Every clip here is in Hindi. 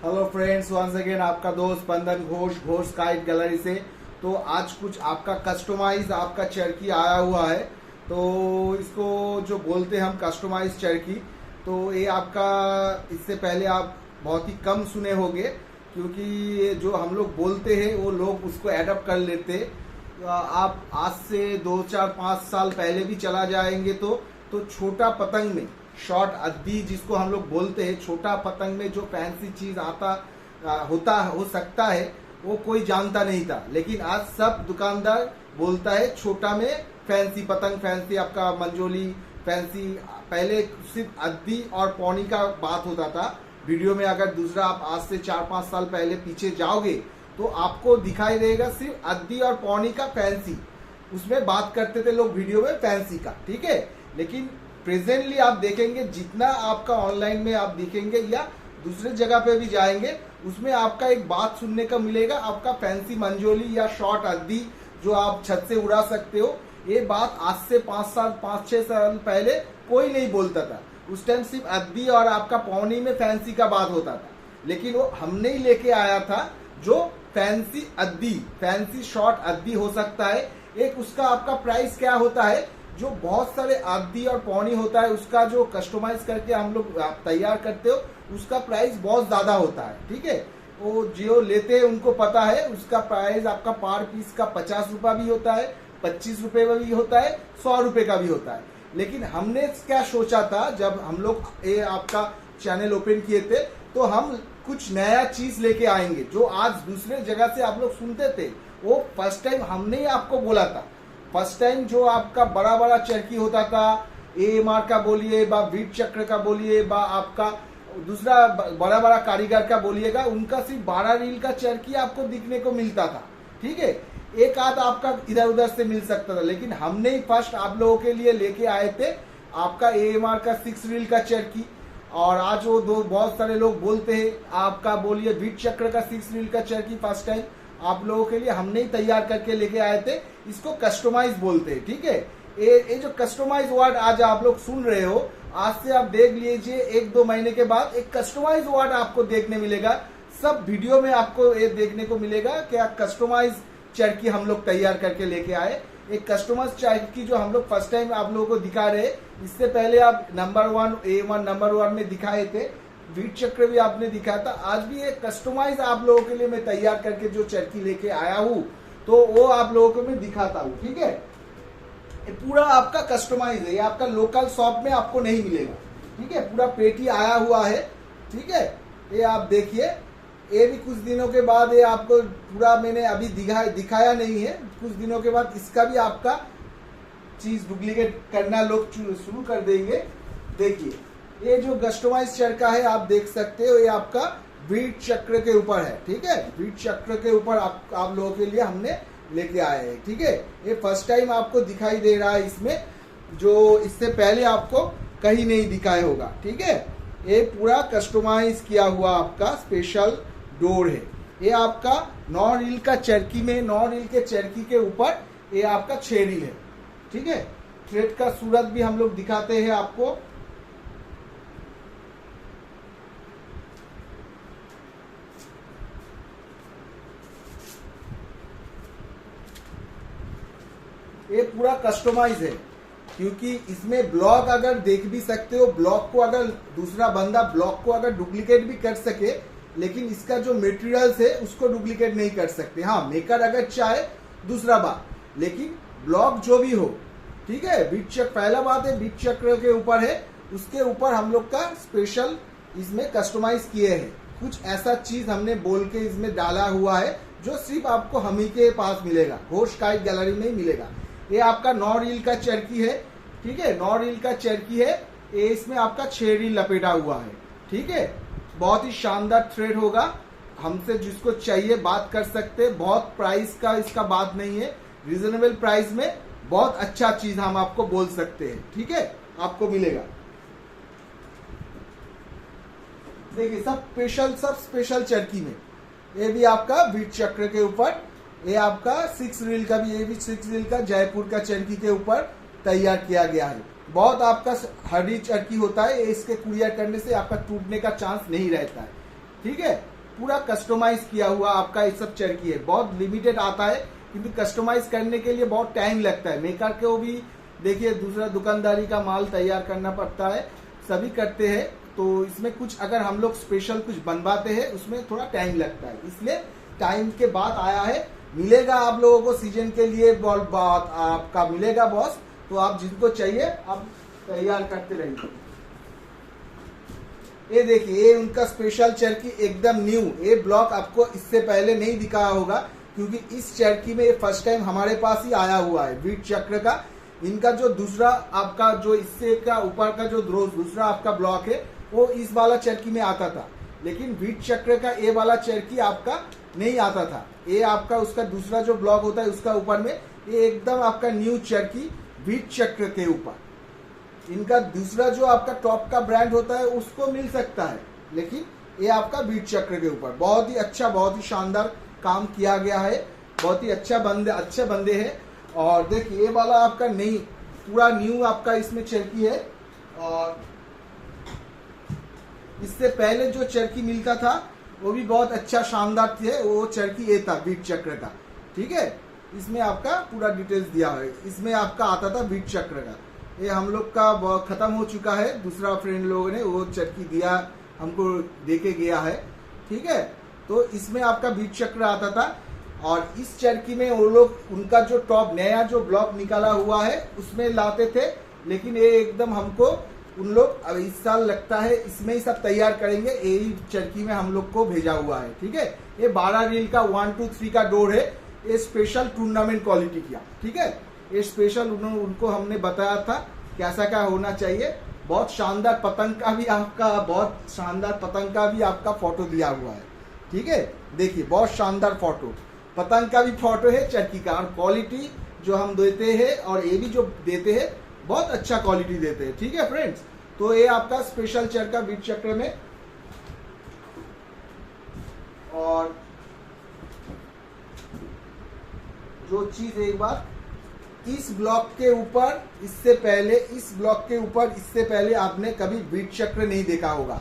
हेलो फ्रेंड्स, वंस अगेन आपका दोस्त बंदन घोष घोष काइट गैलरी से। तो आज कुछ आपका कस्टमाइज आपका चरखी आया हुआ है। तो इसको जो बोलते हैं हम कस्टमाइज चरखी, तो ये आपका इससे पहले आप बहुत ही कम सुने होंगे, क्योंकि ये जो हम लोग बोलते हैं वो लोग उसको एडप्ट कर लेते। आप आज से 2 4 5 साल पहले भी चला जाएंगे तो छोटा पतंग में शॉर्ट अद्दी जिसको हम लोग बोलते हैं, छोटा पतंग में जो फैंसी चीज हो सकता है वो कोई जानता नहीं था। लेकिन आज सब दुकानदार बोलता है छोटा में फैंसी पतंग, फैंसी आपका मंजोली फैंसी। पहले सिर्फ अद्दी और पौनी का बात होता था वीडियो में। अगर दूसरा आप आज से 4 5 साल पहले पीछे जाओगे तो आपको दिखाई देगा सिर्फ अद्दी और पौनी का फैंसी, उसमें बात करते थे लोग वीडियो में फैंसी का, ठीक है। लेकिन प्रेजेंटली आप देखेंगे जितना आपका ऑनलाइन में आप देखेंगे या दूसरे जगह पे भी जाएंगे, उसमें आपका एक बात सुनने का मिलेगा, आपका फैंसी मंजोली या शॉर्ट अद्दी जो आप छत से उड़ा सकते हो, ये बात आज से 5 6 साल पहले कोई नहीं बोलता था। उस टाइम सिर्फ अद्दी और आपका पौनी में फैंसी का बात होता था। लेकिन वो हमने ही लेके आया था जो फैंसी अद्दी, फैंसी शॉर्ट अद्दी हो सकता है। एक उसका आपका प्राइस क्या होता है, जो बहुत सारे अद्दी और पौनी होता है उसका जो कस्टमाइज करके हम लोग तैयार करते हो, उसका प्राइस बहुत ज्यादा होता है, ठीक है। वो जो लेते हैं उनको पता है, उसका प्राइस आपका पर पीस का 50 रुपया भी होता है, 25 रुपए का भी होता है, 100 रुपए का भी होता है। लेकिन हमने क्या सोचा था, जब हम लोग ये आपका चैनल ओपन किए थे, तो हम कुछ नया चीज लेके आएंगे जो आज दूसरे जगह से आप लोग सुनते थे। वो फर्स्ट टाइम हमने ही आपको बोला था। फर्स्ट टाइम जो आपका बड़ा बड़ा चरखी होता था, AMR का बोलिए बा वीट चक्र का बोलिए बा आपका दूसरा बड़ा बड़ा कारीगर का बोलिएगा, उनका सिर्फ 12 रील का चरखी आपको दिखने को मिलता था, ठीक है। एक आध आपका इधर उधर से मिल सकता था। लेकिन हमने ही फर्स्ट आप लोगों के लिए लेके आए थे आपका AMR का 6 रील का चरखी। और आज वो बहुत सारे लोग बोलते हैं आपका बोलिए वीट चक्र का 6 रील का चरखी फर्स्ट टाइम आप लोगों के लिए हमने ही तैयार करके लेके आए थे। इसको कस्टमाइज बोलते हैं, ठीक है। ये जो कस्टमाइज वर्ड आज आप लोग सुन रहे हो, आज से आप देख लीजिए 1 2 महीने के बाद एक कस्टमाइज वर्ड आपको देखने मिलेगा। सब वीडियो में आपको ये देखने को मिलेगा क्या कस्टमाइज चरखी हम लोग तैयार करके लेके आए। एक कस्टमाइज चरखी जो हम लोग फर्स्ट टाइम आप लोगों को दिखा रहे, इससे पहले आप नंबर 1 A1 नंबर 1 में दिखाए थे, वीट चक्र भी आपने दिखाया था। आज भी एक कस्टमाइज आप लोगों के लिए मैं तैयार करके जो चरखी लेके आया हूँ, तो वो आप लोगों को मैं दिखाता हूँ, ठीक है। ये पूरा आपका कस्टमाइज है, ये आपका लोकल शॉप में आपको नहीं मिलेगा, ठीक है। पूरा पेटी आया हुआ है, ठीक है। ये आप देखिए, ये भी कुछ दिनों के बाद, ये आपको पूरा मैंने अभी दिखाया नहीं है, कुछ दिनों के बाद इसका भी आपका चीज डुप्लीकेट करना लोग शुरू कर देंगे। देखिए ये जो कस्टमाइज चरखा है आप देख सकते हो, ये आपका वीट चक्र के ऊपर है, ठीक है। वीट चक्र के ऊपर आप लोगों के लिए हमने लेके आए हैं, ठीक है। ये फर्स्ट टाइम आपको दिखाई दे रहा है इसमें, जो इससे पहले आपको कहीं नहीं दिखाया होगा, ठीक है। ये पूरा कस्टमाइज किया हुआ आपका स्पेशल डोर है। ये आपका 9 रील का चरखी में, 9 रील के चरखी के ऊपर ये आपका 6 रील है, ठीक है। थ्रेड का सूरत भी हम लोग दिखाते हैं आपको। ये पूरा कस्टमाइज है, क्योंकि इसमें ब्लॉक अगर देख भी सकते हो, ब्लॉक को अगर दूसरा बंदा ब्लॉक को अगर डुप्लीकेट भी कर सके, लेकिन इसका जो मटेरियल्स है उसको डुप्लीकेट नहीं कर सकते। हाँ, मेकर अगर चाहे दूसरा बात, लेकिन ब्लॉक जो भी हो, ठीक है। बीट चक्र पहला बात है, बीट चक्र के ऊपर है, उसके ऊपर हम लोग का स्पेशल इसमें कस्टमाइज किए हैं। कुछ ऐसा चीज हमने बोल के इसमें डाला हुआ है जो सिर्फ आपको हम ही के पास मिलेगा, घोष काइट गैलरी में ही मिलेगा। ये आपका 9 रील का चरखी है, ठीक है। 9 रील का चरखी है, ये इसमें आपका 6 रील लपेटा हुआ है, ठीक है। बहुत ही शानदार थ्रेड होगा, हमसे जिसको चाहिए बात कर सकते हैं। बहुत प्राइस का इसका बात नहीं है, रीजनेबल प्राइस में बहुत अच्छा चीज हम आपको बोल सकते हैं, ठीक है, आपको मिलेगा। देखिए सब स्पेशल चरखी में, ये भी आपका वीट चक्र के ऊपर, ये आपका 6 रील का भी, ये भी 6 रील का जयपुर का चरखी के ऊपर तैयार किया गया है। बहुत आपका हड्डी चरखी होता है, इसके कुरियर करने से आपका टूटने का चांस नहीं रहता है। ठीक है, पूरा कस्टमाइज किया हुआ आपका ये सब चरखी है। बहुत लिमिटेड आता है, क्योंकि कस्टमाइज करने के लिए बहुत टाइम लगता है। मेकर को भी देखिए दूसरा दुकानदारी का माल तैयार करना पड़ता है, सभी करते हैं। तो इसमें कुछ अगर हम लोग स्पेशल कुछ बनवाते हैं उसमें थोड़ा टाइम लगता है, इसलिए टाइम के बाद आया है। मिलेगा आप लोगों को सीजन के लिए बात आपका मिलेगा बॉस, तो आप जिनको चाहिए आप तैयार करते रहिए। ये देखिए, ये उनका स्पेशल चरखी एकदम न्यू। ये ब्लॉक आपको इससे पहले नहीं दिखाया होगा, क्योंकि इस चरखी में ये फर्स्ट टाइम हमारे पास ही आया हुआ है वीट चक्र का। इनका जो दूसरा आपका जो इससे का ऊपर का जो दूसरा आपका ब्लॉक है वो इस वाला चरखी में आता था, लेकिन वीट चक्र का ये वाला चरखी आपका नहीं आता था। ये आपका उसका दूसरा जो ब्लॉक होता है उसका ऊपर में ये एकदम आपका न्यू चरखी वीट चक्र के ऊपर। इनका दूसरा जो आपका टॉप का ब्रांड होता है उसको मिल सकता है, लेकिन ये आपका वीट चक्र के ऊपर बहुत ही अच्छा, बहुत ही शानदार काम किया गया है। बहुत ही अच्छे बंदे हैं। और देखिए ये वाला आपका नहीं, पूरा न्यू आपका इसमें चरखी है। और इससे पहले जो चरखी मिलता था वो भी बहुत अच्छा शानदार थे, वो चरखी ये था वीट चक्र का। ठीक है, इसमें आपका पूरा डिटेल्स दिया है। इसमें आपका आता था वीट चक्र का, ये हम लोग का खत्म हो चुका है। दूसरा फ्रेंड लोगों ने वो चरखी दिया हमको, दे के गया है। ठीक है, तो इसमें आपका वीट चक्र आता था। और इस चरखी में वो लोग उनका जो टॉप नया जो ब्लॉक निकाला हुआ है उसमें लाते थे, लेकिन ये एकदम हमको उन लोग अब इस साल लगता है इसमें ही सब तैयार करेंगे, यही चरखी में हम लोग को भेजा हुआ है। ठीक है, ये 12 रील का 1 2 3 का डोर है। ये स्पेशल टूर्नामेंट क्वालिटी किया। ठीक है, ये स्पेशल उनको हमने बताया था कैसा क्या होना चाहिए। बहुत शानदार पतंग का भी आपका फोटो दिया हुआ है। ठीक है, देखिए बहुत शानदार फोटो, पतंग का भी फोटो है, चरखी का। और क्वालिटी जो हम देते हैं और ये भी जो देते हैं बहुत अच्छा क्वालिटी देते हैं। ठीक है फ्रेंड्स, तो ये आपका स्पेशल चरखा वीट चक्र में। और जो चीज एक बार इस ब्लॉक के ऊपर इससे पहले आपने कभी वीट चक्र नहीं देखा होगा।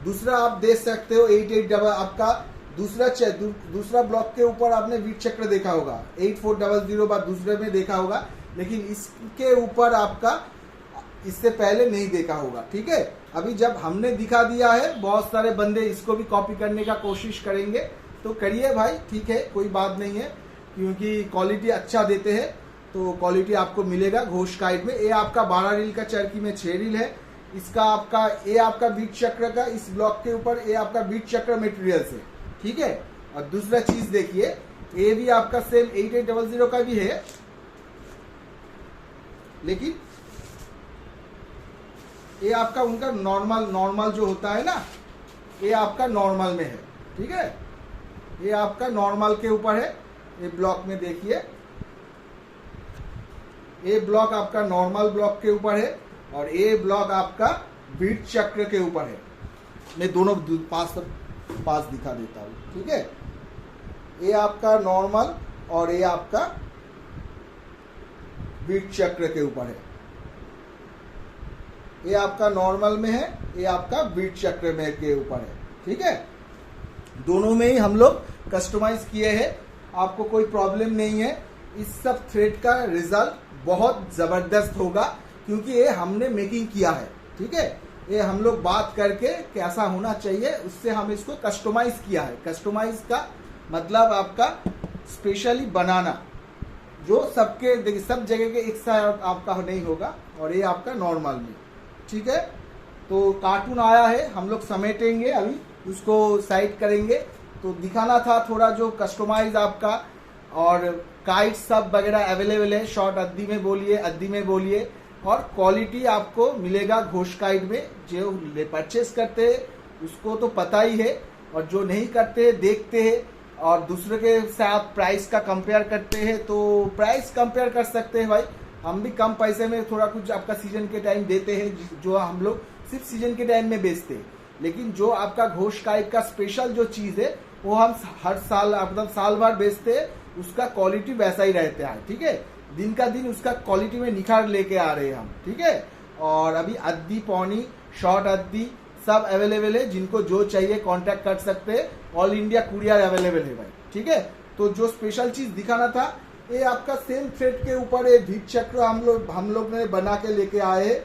दूसरा आप देख सकते हो 88 आपका दूसरा ब्लॉक के ऊपर आपने वीट चक्र देखा होगा, 8400 बार दूसरे में देखा होगा, लेकिन इसके ऊपर आपका इससे पहले नहीं देखा होगा। ठीक है, अभी जब हमने दिखा दिया है बहुत सारे बंदे इसको भी कॉपी करने का कोशिश करेंगे, तो करिए भाई, ठीक है, कोई बात नहीं है, क्योंकि क्वालिटी अच्छा देते हैं तो क्वालिटी आपको मिलेगा। घोष काइट में ये आपका 12 रील का चरखी में 6 रील है। इसका आपका ये आपका वीट चक्र का इस ब्लॉक के ऊपर ये आपका वीट चक्र मटेरियल से। ठीक है, और दूसरा चीज देखिए, ये भी आपका सेम 8800 का भी है, लेकिन ये आपका उनका नॉर्मल जो होता है ना, ये आपका नॉर्मल में है। ठीक है, ये आपका नॉर्मल के ऊपर है। ये ब्लॉक में देखिए, ये ब्लॉक आपका नॉर्मल ब्लॉक के ऊपर है और ये ब्लॉक आपका वीट चक्र के ऊपर है। मैं दोनों पास दिखा देता हूँ। ठीक है, ये आपका नॉर्मल और ये आपका वीट चक्र के ऊपर है। ये आपका नॉर्मल में है, ये आपका वीट चक्र में के ऊपर है। ठीक है, दोनों में ही हम लोग कस्टमाइज किए हैं, आपको कोई प्रॉब्लम नहीं है। इस सब थ्रेड का रिजल्ट बहुत जबरदस्त होगा, क्योंकि ये हमने मेकिंग किया है। ठीक है, ये हम लोग बात करके कैसा होना चाहिए उससे हम इसको कस्टमाइज किया है। कस्टमाइज का मतलब आपका स्पेशली बनाना, जो सब जगह के एक साथ आपका नहीं होगा। और ये आपका नॉर्मल में। ठीक है, तो कार्टून आया है, हम लोग समेटेंगे, अभी उसको साइड करेंगे। तो दिखाना था थोड़ा जो कस्टमाइज आपका, और काइट सब वगैरह अवेलेबल है। शॉर्ट अद्दी में बोलिए, और क्वालिटी आपको मिलेगा घोष काइट में। जो परचेस करते हैं उसको तो पता ही है, और जो नहीं करते देखते हैं और दूसरे के साथ प्राइस का कंपेयर करते हैं, तो प्राइस कंपेयर कर सकते हैं भाई। हम भी कम पैसे में थोड़ा कुछ आपका सीजन के टाइम देते हैं, जो हम लोग सिर्फ सीजन के टाइम में बेचते हैं। लेकिन जो आपका घोष काइट का स्पेशल जो चीज है वो हम हर साल मतलब साल भर बेचते हैं, उसका क्वालिटी वैसा ही रहता है। ठीक है, दिन का दिन उसका क्वालिटी में निखार लेके आ रहे हैं हम। ठीक है, और अभी अद्दी पौनी शॉर्ट अद्दी सब अवेलेबल है, जिनको जो चाहिए कांटेक्ट कर सकते हैं। ऑल इंडिया कुरियर अवेलेबल है भाई, ठीक है। तो जो स्पेशल चीज दिखाना था, ये आपका सेम थ्रेड के ऊपर ये द्वीप चक्र हम लोग ने बना के लेके आए हैं,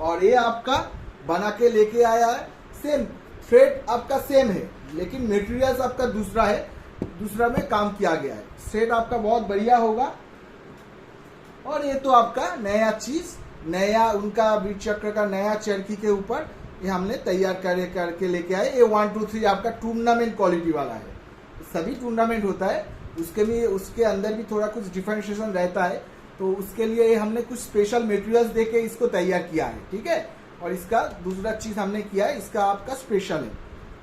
और ये आपका बना के लेके आया है। सेम थ्रेड आपका सेम है, लेकिन मटेरियल्स आपका दूसरा है, दूसरा में काम किया गया है। सेट आपका बहुत बढ़िया होगा। और ये तो आपका नया चीज, नया उनका द्वीप चक्र का नया चरखी के ऊपर ये हमने तैयार करके लेके आए। ये 1 2 3 आपका टूर्नामेंट क्वालिटी वाला है। सभी टूर्नामेंट होता है, उसके अंदर भी थोड़ा कुछ डिफरेंशिएशन रहता है, तो उसके लिए हमने कुछ स्पेशल मटेरियल्स देके इसको तैयार किया है, ठीक है। और इसका दूसरा चीज हमने किया है, इसका आपका स्पेशल है।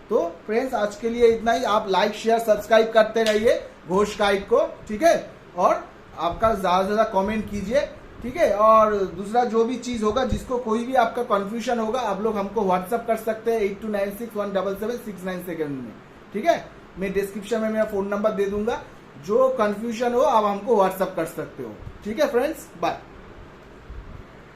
तो फ्रेंड्स, आज के लिए इतना ही। आप लाइक शेयर सब्सक्राइब करते रहिए घोष काइट को, ठीक है। और आपका ज्यादा से ज्यादा कमेंट कीजिए, ठीक है। और दूसरा जो भी चीज होगा, जिसको कोई भी आपका कंफ्यूजन होगा, आप लोग हमको व्हाट्सअप कर सकते हैं 8296177697 में, ठीक है। मैं डिस्क्रिप्शन में मेरा फोन नंबर दे दूंगा, जो कंफ्यूजन हो आप हमको व्हाट्सअप कर सकते हो, ठीक है फ्रेंड्स। बाय।